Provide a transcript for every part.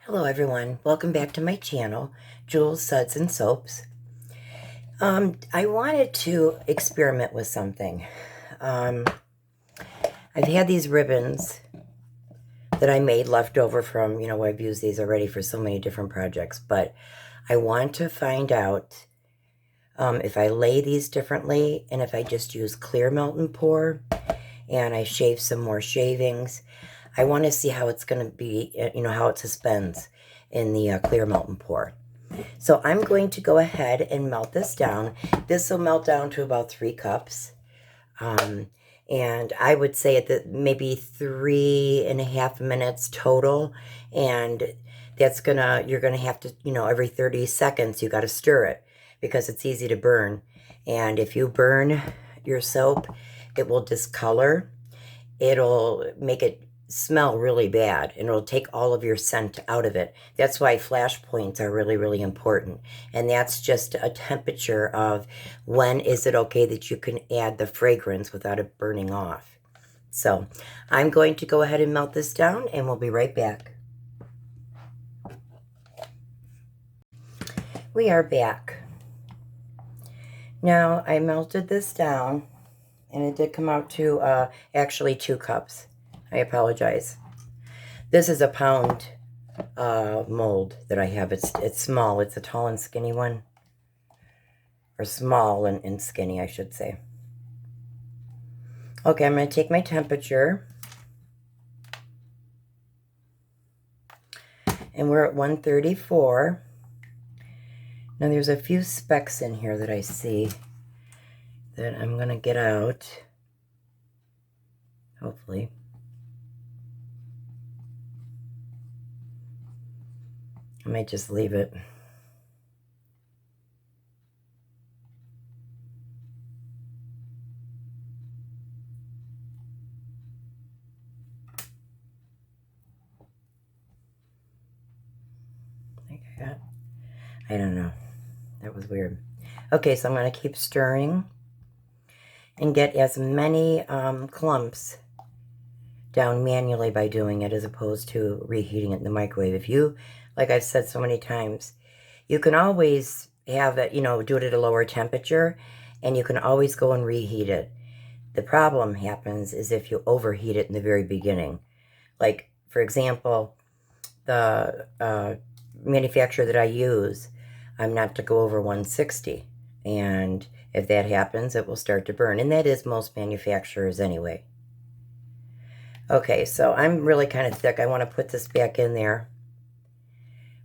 Hello everyone, welcome back to my channel, Jules Suds and Soaps. I wanted to experiment with something. I've had these ribbons that I made left over from, I've used these already for so many different projects, but I want to find out if I lay these differently and if I just use clear melt and pour and I shave some more shavings. I want to see how it's going to be, how it suspends in the clear melt and pour. So I'm going to go ahead and melt this down. This will melt down to about 3 cups. And I would say at maybe 3.5 minutes total. And you're going to have to, every 30 seconds, you got to stir it because it's easy to burn. And if you burn your soap, it will discolor. It'll make it smell really bad and it'll take all of your scent out of it. That's why flash points are really, really important. And that's just a temperature of when is it okay that you can add the fragrance without it burning off. So I'm going to go ahead and melt this down and we'll be right back. We are back. Now I melted this down and it did come out to actually 2 cups. I apologize. This is a pound mold that I have. It's small. It's a tall and skinny one. Or small and skinny, I should say. Okay, I'm going to take my temperature. And we're at 134. Now there's a few specks in here that I see that I'm going to get out. Hopefully. I might just leave it. I don't know. That was weird. Okay, so I'm going to keep stirring and get as many clumps down manually by doing it as opposed to reheating it in the microwave. If you, like I've said so many times, you can always have it, do it at a lower temperature and you can always go and reheat it. The problem happens is if you overheat it in the very beginning. Like, for example, the manufacturer that I use, I'm not to go over 160. And if that happens, it will start to burn. And that is most manufacturers anyway. Okay, so I'm really kind of thick. I want to put this back in there.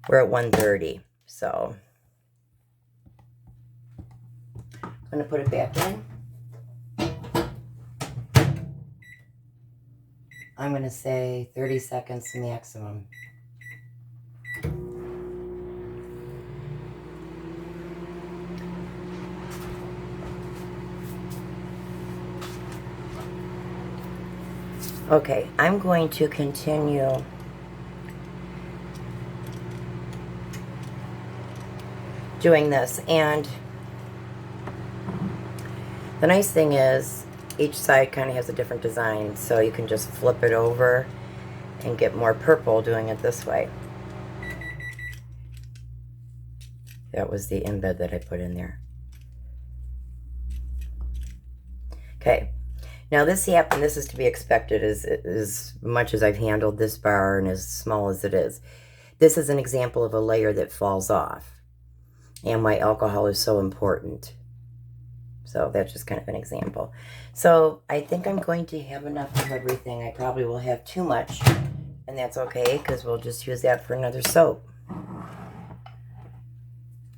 We're at 130. So I'm going to put it back in. I'm going to say 30 seconds maximum. Okay, I'm going to continue doing this, and the nice thing is each side kind of has a different design, so you can just flip it over and get more purple doing it this way. That was the embed that I put in there. Okay. Now this happened, this is to be expected as much as I've handled this bar and as small as it is. This is an example of a layer that falls off and why alcohol is so important. So that's just kind of an example. So I think I'm going to have enough of everything. I probably will have too much and that's okay because we'll just use that for another soap.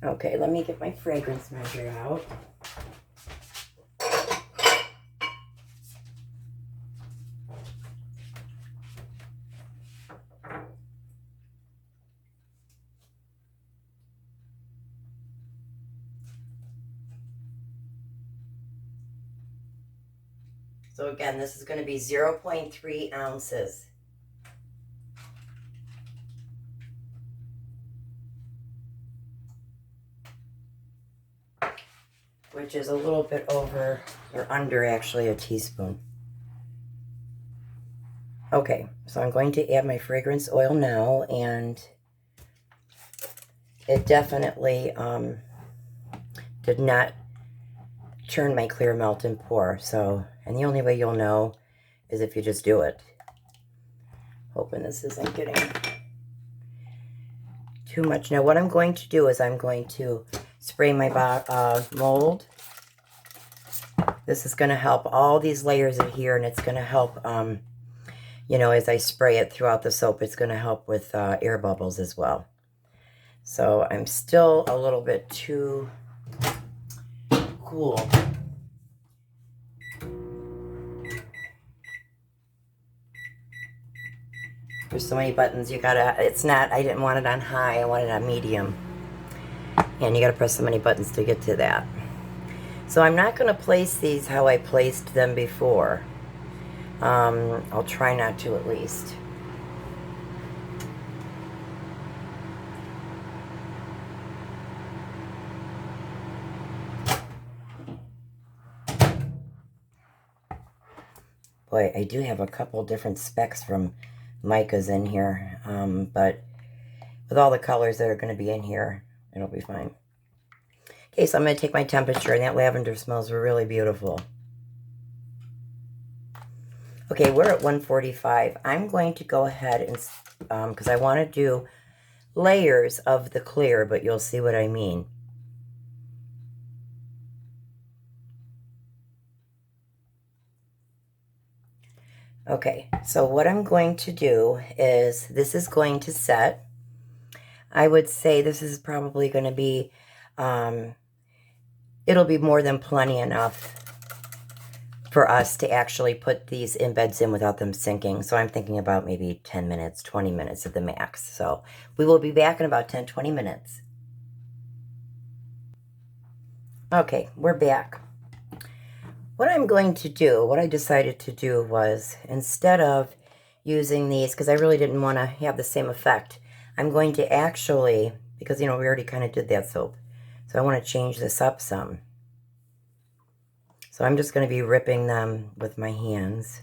Okay, let me get my fragrance measure out. So again, this is going to be 0.3 ounces. Which is a little bit over, or under actually, a teaspoon. Okay, so I'm going to add my fragrance oil now, and it definitely did not turn my clear melt and pour. So, and the only way you'll know is if you just do it. Hoping this isn't getting too much. Now what I'm going to do is I'm going to spray my mold. This is going to help all these layers adhere, and it's going to help, you know, as I spray it throughout the soap, it's going to help with air bubbles as well. So I'm still a little bit too cool. There's so many buttons, you gotta, it's not, I didn't want it on high, I want it on medium. And you gotta press so many buttons to get to that. So I'm not gonna place these how I placed them before. I'll try not to at least. Boy, I do have a couple different specs from micas in here, but with all the colors that are going to be in here, it'll be fine. Okay, so I'm going to take my temperature, and that lavender smells really beautiful. Okay, we're at 145. I'm going to go ahead and, because I want to do layers of the clear, but you'll see what I mean. Okay, so what I'm going to do is, this is going to set. I would say this is probably going to be, it'll be more than plenty enough for us to actually put these embeds in without them sinking. So I'm thinking about maybe 10 minutes, 20 minutes at the max. So we will be back in about 10, 20 minutes. Okay, we're back. What I'm going to do, what I decided to do was, instead of using these, because I really didn't want to have the same effect, I'm going to actually, because, you know, we already kind of did that soap, so I want to change this up some. So I'm just going to be ripping them with my hands.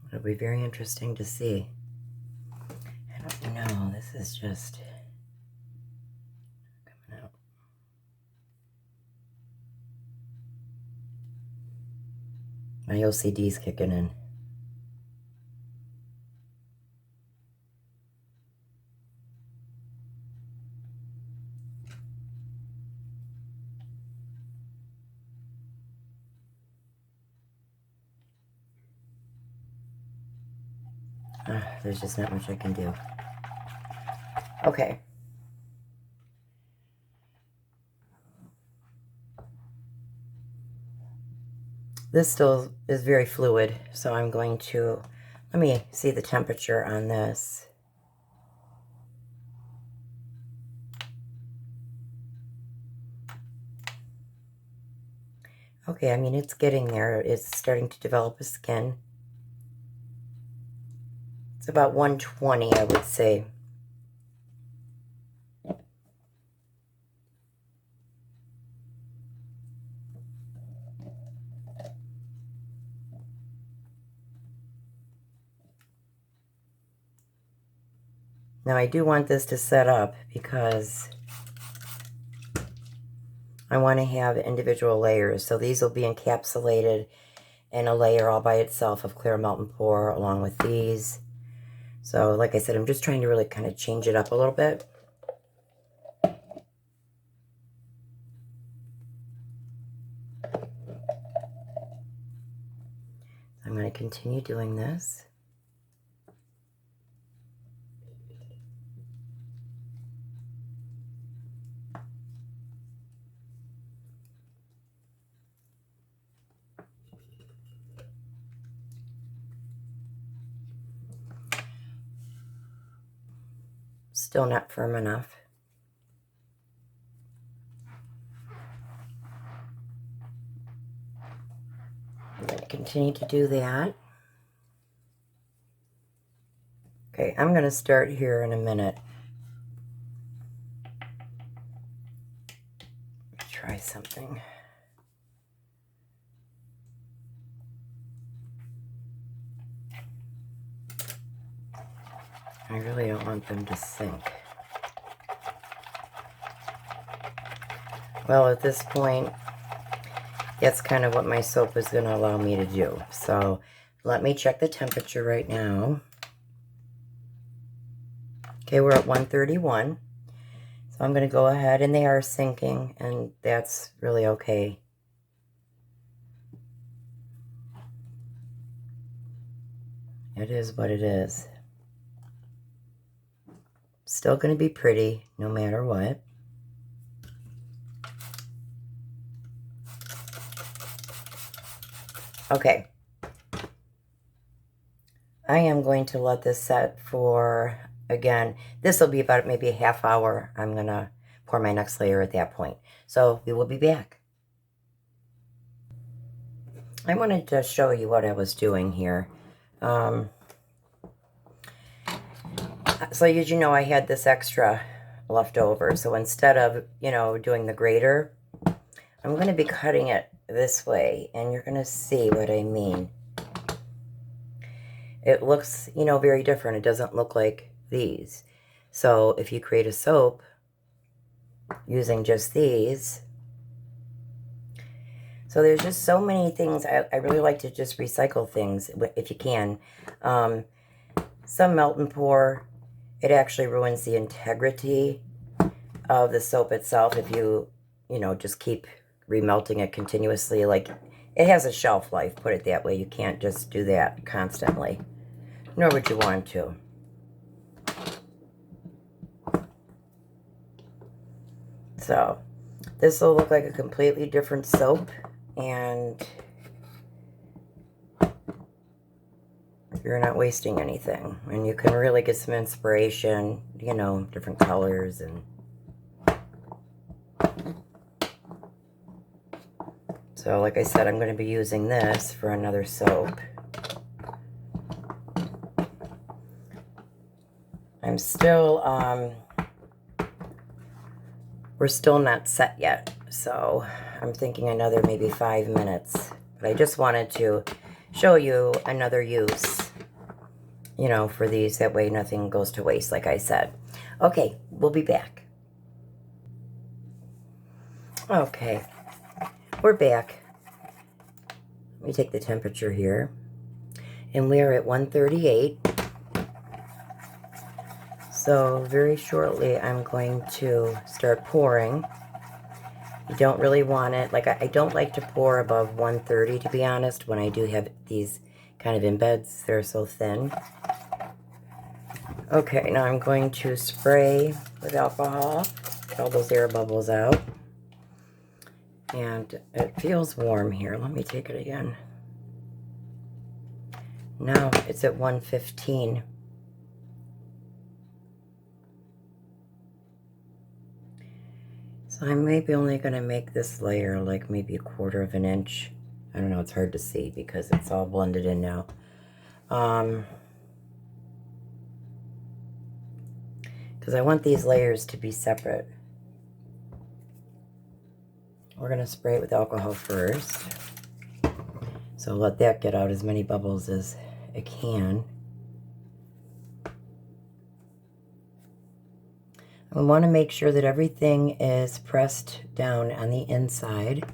It'll be very interesting to see. I don't know, this is just coming out. My OCD's kicking in. There's just not much I can do. Okay. This still is very fluid, so I'm going to, let me see the temperature on this. Okay, I mean, it's getting there. It's starting to develop a skin. It's about 120, I would say. Now, I do want this to set up because I want to have individual layers. So these will be encapsulated in a layer all by itself of clear melt and pour along with these. So like I said, I'm just trying to really kind of change it up a little bit. I'm going to continue doing this. Still not firm enough. I'm going to continue to do that. Okay, I'm going to start here in a minute. Try something. I really don't want them to sink. Well, at this point, that's kind of what my soap is going to allow me to do. So let me check the temperature right now. Okay, we're at 131. So I'm going to go ahead, and they are sinking, and that's really okay. It is what it is. Still going to be pretty no matter what. Okay. I am going to let this set for, again, this will be about maybe a half hour. I'm going to pour my next layer at that point. So we will be back. I wanted to show you what I was doing here. So as you know, I had this extra left over. So instead of, doing the grater, I'm going to be cutting it this way, and you're going to see what I mean. It looks, very different. It doesn't look like these. So if you create a soap using just these, so there's just so many things. I really like to just recycle things if you can. Some melt and pour. It actually ruins the integrity of the soap itself if you, just keep remelting it continuously. Like, it has a shelf life, put it that way. You can't just do that constantly, nor would you want to. So this will look like a completely different soap, and you're not wasting anything, and you can really get some inspiration, different colors. And so, like I said, I'm going to be using this for another soap. I'm still, we're still not set yet, so I'm thinking another maybe 5 minutes. But I just wanted to show you another use, for these. That way nothing goes to waste, like I said. Okay, we'll be back. Okay, we're back. Let me take the temperature here. And we're at 138. So very shortly I'm going to start pouring. You don't really want it, like I don't like to pour above 130, to be honest, when I do have these kind of embeds. They're so thin. Okay, now I'm going to spray with alcohol, get all those air bubbles out. And it feels warm here. Let me take it again. Now it's at 115. So I'm maybe only going to make this layer like maybe 1/4 of an inch. I don't know, it's hard to see because it's all blended in now. Because I want these layers to be separate. We're going to spray it with alcohol first. So let that get out as many bubbles as it can. We want to make sure that everything is pressed down on the inside.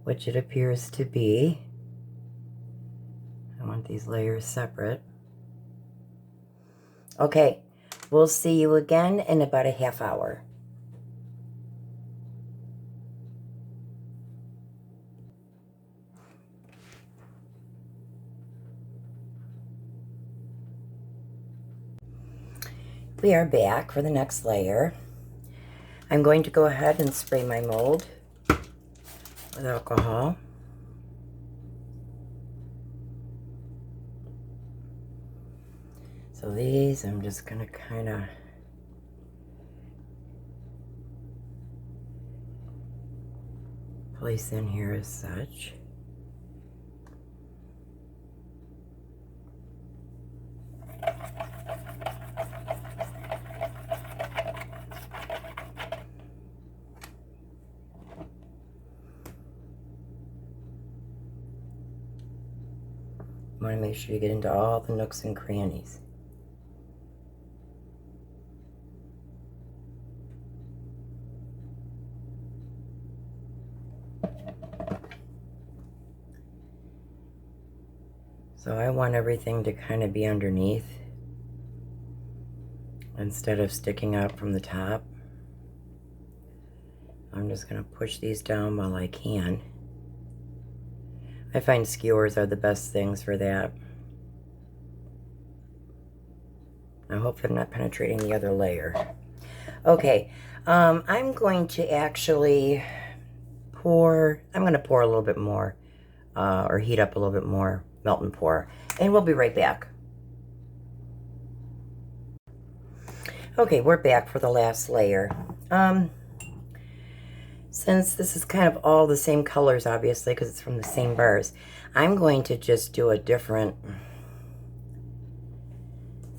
Which it appears to be. I want these layers separate. Okay, we'll see you again in about a half hour. We are back for the next layer. I'm going to go ahead and spray my mold with alcohol. So these I'm just going to kind of place in here as such. want to make sure you get into all the nooks and crannies. So I want everything to kind of be underneath instead of sticking out from the top. I'm just going to push these down while I can. I find skewers are the best things for that. I hope I'm not penetrating the other layer. Okay, I'm going to actually pour a little bit more, or heat up a little bit more, melt and pour, and we'll be right back. Okay, we're back for the last layer. Since this is kind of all the same colors, obviously, because it's from the same bars, I'm going to just do a different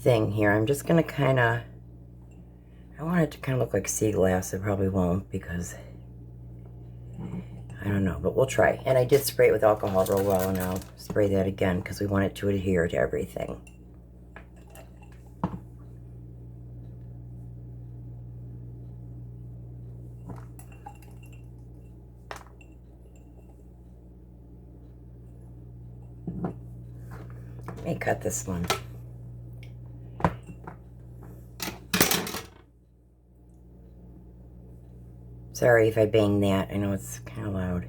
thing here. I'm just going to kind of, I want it to kind of look like sea glass. It probably won't because, I don't know, but we'll try. And I did spray it with alcohol real well, and I'll spray that again because we want it to adhere to everything. Let me cut this one. Sorry if I bang that. I know it's kind of loud.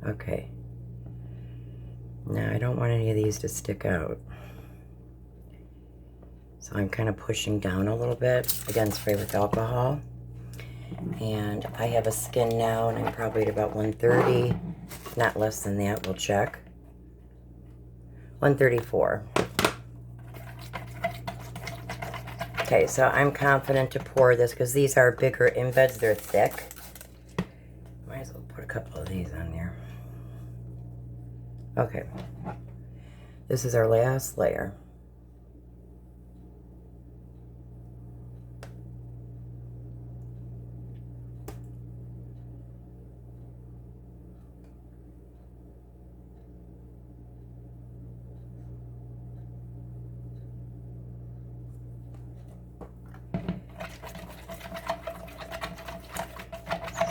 Okay. Now I don't want any of these to stick out. So I'm kind of pushing down a little bit. Again, spray with alcohol. And I have a skin now, and I'm probably at about 130. Not less than that, we'll check. 134. Okay, so I'm confident to pour this because these are bigger embeds. They're thick. Might as well put a couple of these on there. Okay. This is our last layer.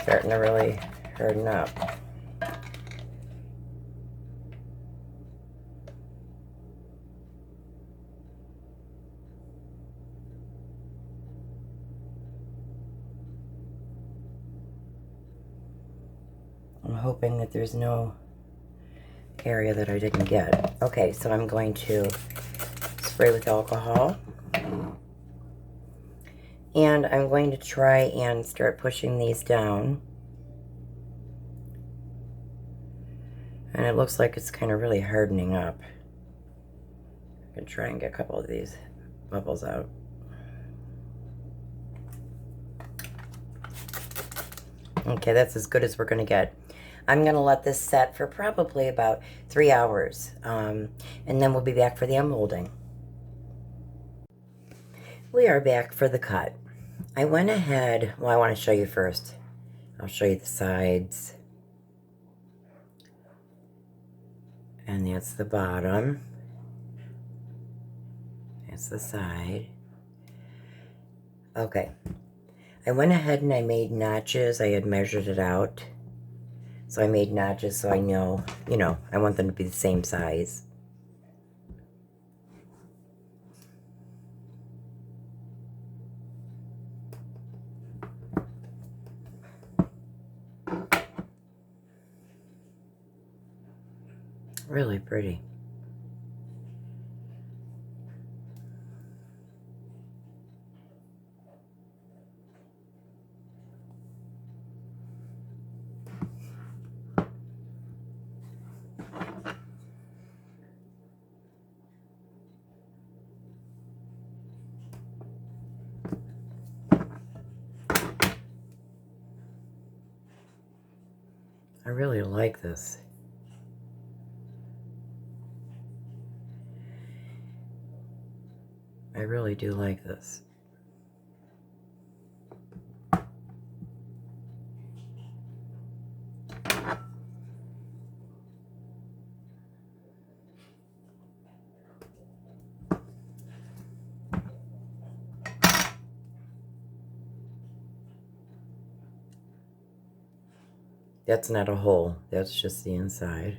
Starting to really harden up. I'm hoping that there's no area that I didn't get. Okay, so I'm going to spray with alcohol. And I'm going to try and start pushing these down. And it looks like it's kind of really hardening up. I'm going to try and get a couple of these bubbles out. Okay, that's as good as we're going to get. I'm going to let this set for probably about 3 hours. And then we'll be back for the unmolding. We are back for the cut. I went ahead, well, I want to show you first. I'll show you the sides. And that's the bottom. That's the side. Okay. I went ahead and I made notches. I had measured it out. So I made notches so I know, I want them to be the same size. Really pretty. I really like this. I really do like this. That's not a hole, that's just the inside.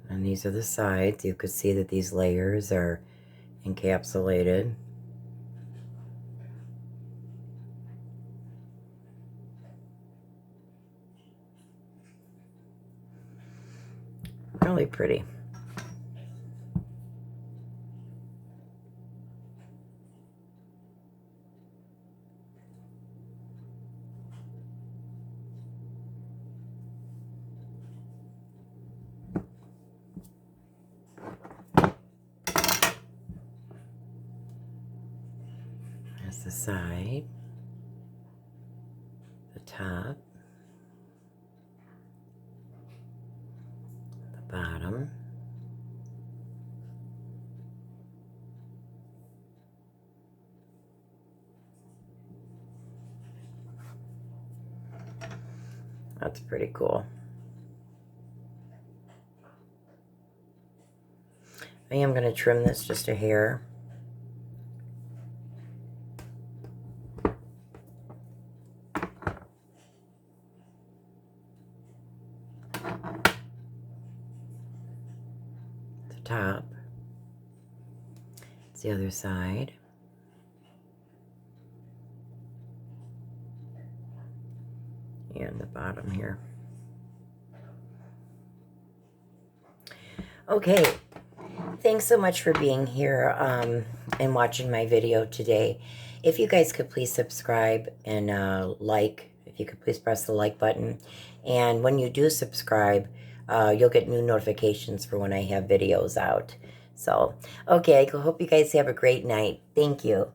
And these are the sides. You could see that these layers are encapsulated. Really pretty. That's the side, the top, the bottom. That's pretty cool. I am going to trim this just a hair. The top. It's the other side. And the bottom here. Okay, thanks so much for being here and watching my video today. If you guys could please subscribe and if you could please press the like button. And when you do subscribe, you'll get new notifications for when I have videos out. So, okay, I hope you guys have a great night. Thank you.